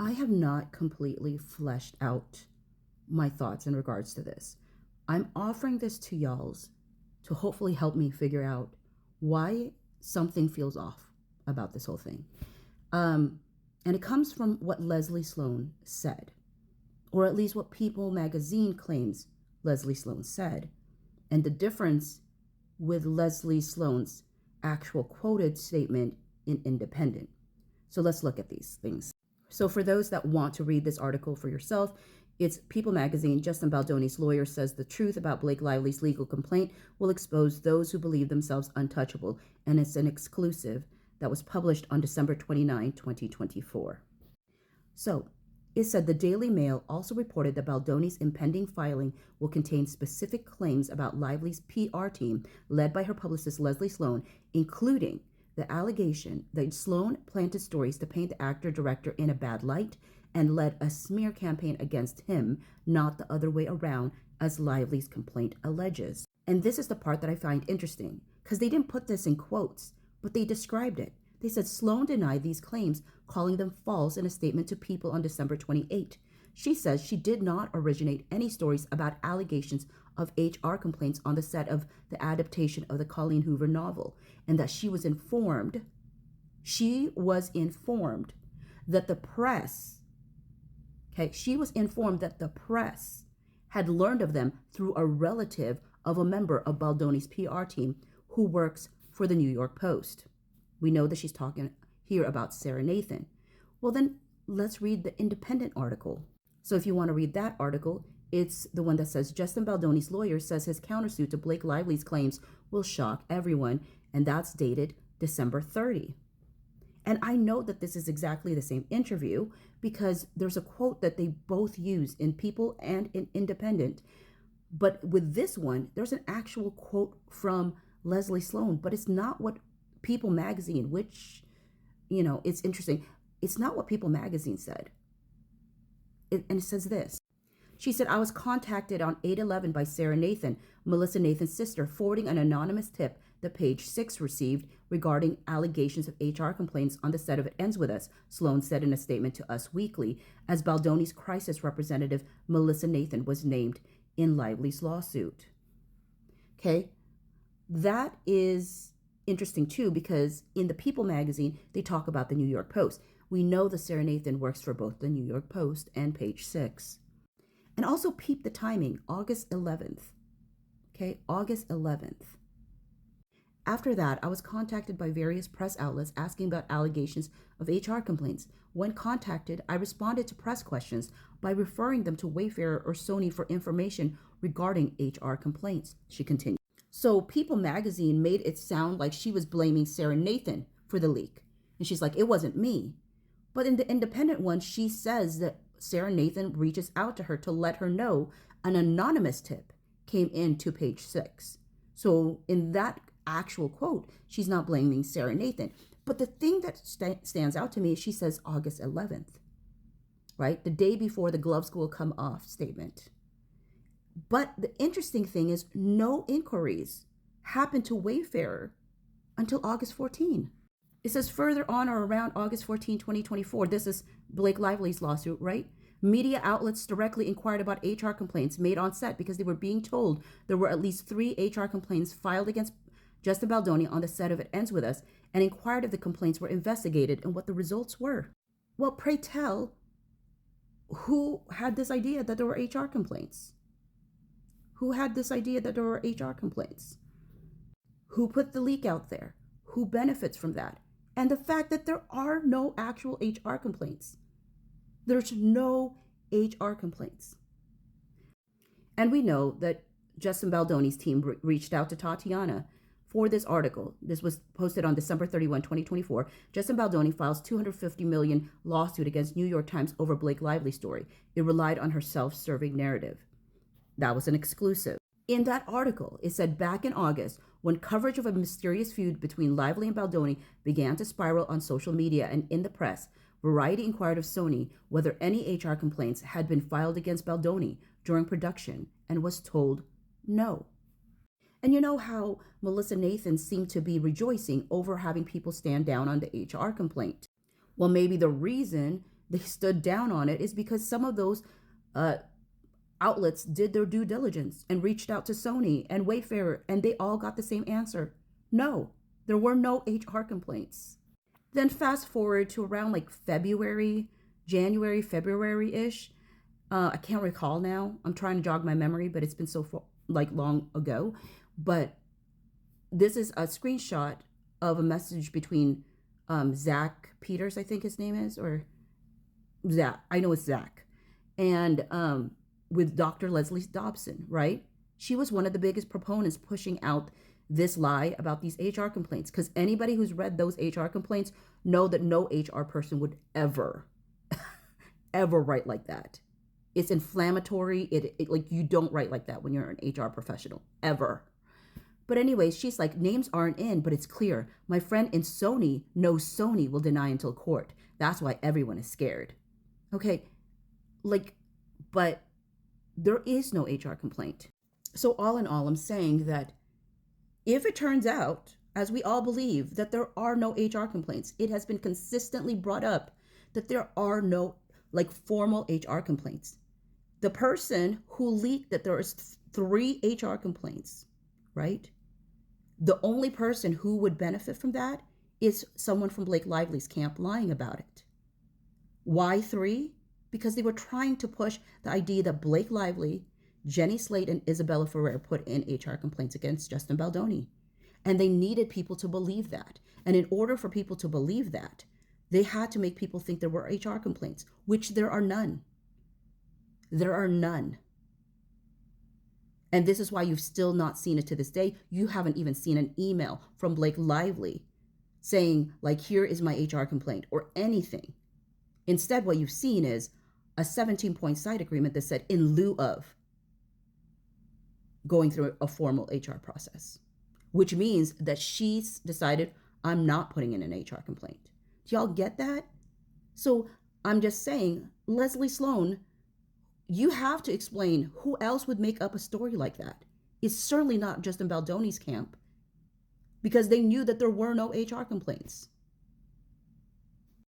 I have not completely fleshed out my thoughts in regards to this. I'm offering this to y'all's to hopefully help me figure out why something feels off about this whole thing. And it comes from what Leslie Sloane said, or at least what People magazine claims Leslie Sloane said, and the difference with Leslie Sloane's actual quoted statement in Independent. So let's look at these things. So for those that want to read this article for yourself, it's People magazine. Justin Baldoni's lawyer says the truth about Blake Lively's legal complaint will expose those who believe themselves untouchable, and it's an exclusive that was published on December 29, 2024. So it said the Daily Mail also reported that Baldoni's impending filing will contain specific claims about Lively's PR team, led by her publicist Leslie Sloane, including the allegation that Sloane planted stories to paint the actor-director in a bad light and led a smear campaign against him, not the other way around, as Lively's complaint alleges. And this is the part that I find interesting, because they didn't put this in quotes, but they described it. They said Sloane denied these claims, calling them false in a statement to People on December 28. She says she did not originate any stories about allegations of HR complaints on the set of the adaptation of the Colleen Hoover novel, and that she was informed that the press, had learned of them through a relative of a member of Baldoni's PR team who works for the New York Post. We know that she's talking here about Sarah Nathan. Well, then let's read the Independent article. So if you want to read that article, it's the one that says Justin Baldoni's lawyer says his countersuit to Blake Lively's claims will shock everyone, and that's dated December 30. And I know that this is exactly the same interview because there's a quote that they both use in People and in Independent. But with this one, there's an actual quote from Leslie Sloane, but it's not what People magazine, which, it's interesting. It's not what People magazine said. And it says this. She said, I was contacted on 8/11 by Sarah Nathan, Melissa Nathan's sister, forwarding an anonymous tip that Page 6 received regarding allegations of HR complaints on the set of It Ends With Us, Sloane said in a statement to Us Weekly, as Baldoni's crisis representative, Melissa Nathan, was named in Lively's lawsuit. Okay, that is interesting too, because in the People magazine, they talk about the New York Post. We know that Sarah Nathan works for both the New York Post and Page 6. And also peep the timing, August 11th. Okay, August 11th. After that, I was contacted by various press outlets asking about allegations of HR complaints. When contacted, I responded to press questions by referring them to Wayfair or Sony for information regarding HR complaints, she continued. So People magazine made it sound like she was blaming Sarah Nathan for the leak. And she's like, it wasn't me. But in the Independent one, she says that Sarah Nathan reaches out to her to let her know an anonymous tip came in to Page 6. So in that actual quote, she's not blaming Sarah Nathan. But the thing that stands out to me is she says August 11th, right? The day before the gloves will come off statement. But the interesting thing is no inquiries happened to Wayfarer until August 14. It says further on or around August 14, 2024, this is Blake Lively's lawsuit, right? Media outlets directly inquired about HR complaints made on set because they were being told there were at least 3 HR complaints filed against Justin Baldoni on the set of It Ends With Us, and inquired if the complaints were investigated and what the results were. Well, pray tell, who had this idea that there were HR complaints? Who had this idea that there were HR complaints? Who put the leak out there? Who benefits from that? And the fact that there are no actual HR complaints. There's no HR complaints. And we know that Justin Baldoni's team reached out to Tatiana for this article. This was posted on December 31, 2024. Justin Baldoni files $250 million lawsuit against New York Times over Blake Lively story. It relied on her self-serving narrative. That was an exclusive. In that article, it said back in August, when coverage of a mysterious feud between Lively and Baldoni began to spiral on social media and in the press, Variety inquired of Sony whether any HR complaints had been filed against Baldoni during production and was told no. And you know how Melissa Nathan seemed to be rejoicing over having people stand down on the HR complaint. Well, maybe the reason they stood down on it is because some of those uh, outlets did their due diligence and reached out to Sony and Wayfarer, and they all got the same answer. No, there were no HR complaints. Then fast forward to around like January, February ish. I can't recall now. I'm trying to jog my memory, but it's been so like long ago. But this is a screenshot of a message between Zach Peters, I think his name is, or Zach. I know it's Zach, and with Dr. Leslie Dobson, right? She was one of the biggest proponents pushing out this lie about these HR complaints, because anybody who's read those HR complaints know that no HR person would ever, ever write like that. It's inflammatory. It like, you don't write like that when you're an HR professional, ever. But anyways, she's like, names aren't in, but it's clear. My friend in Sony knows Sony will deny until court. That's why everyone is scared. Okay, like, but there is no HR complaint. So all in all, I'm saying that if it turns out, as we all believe, that there are no HR complaints, it has been consistently brought up that there are no like formal HR complaints. The person who leaked that there is 3 HR complaints, right? The only person who would benefit from that is someone from Blake Lively's camp lying about it. Why 3? Because they were trying to push the idea that Blake Lively, Jenny Slate, and Isabella Ferrer put in HR complaints against Justin Baldoni. And they needed people to believe that. And in order for people to believe that, they had to make people think there were HR complaints, which there are none. There are none. And this is why you've still not seen it to this day. You haven't even seen an email from Blake Lively saying, like, here is my HR complaint or anything. Instead, what you've seen is a 17-point side agreement that said in lieu of going through a formal HR process, which means that she's decided, I'm not putting in an HR complaint. Do y'all get that? So I'm just saying, Leslie Sloane, you have to explain who else would make up a story like that. It's certainly not Justin Baldoni's camp, because they knew that there were no HR complaints.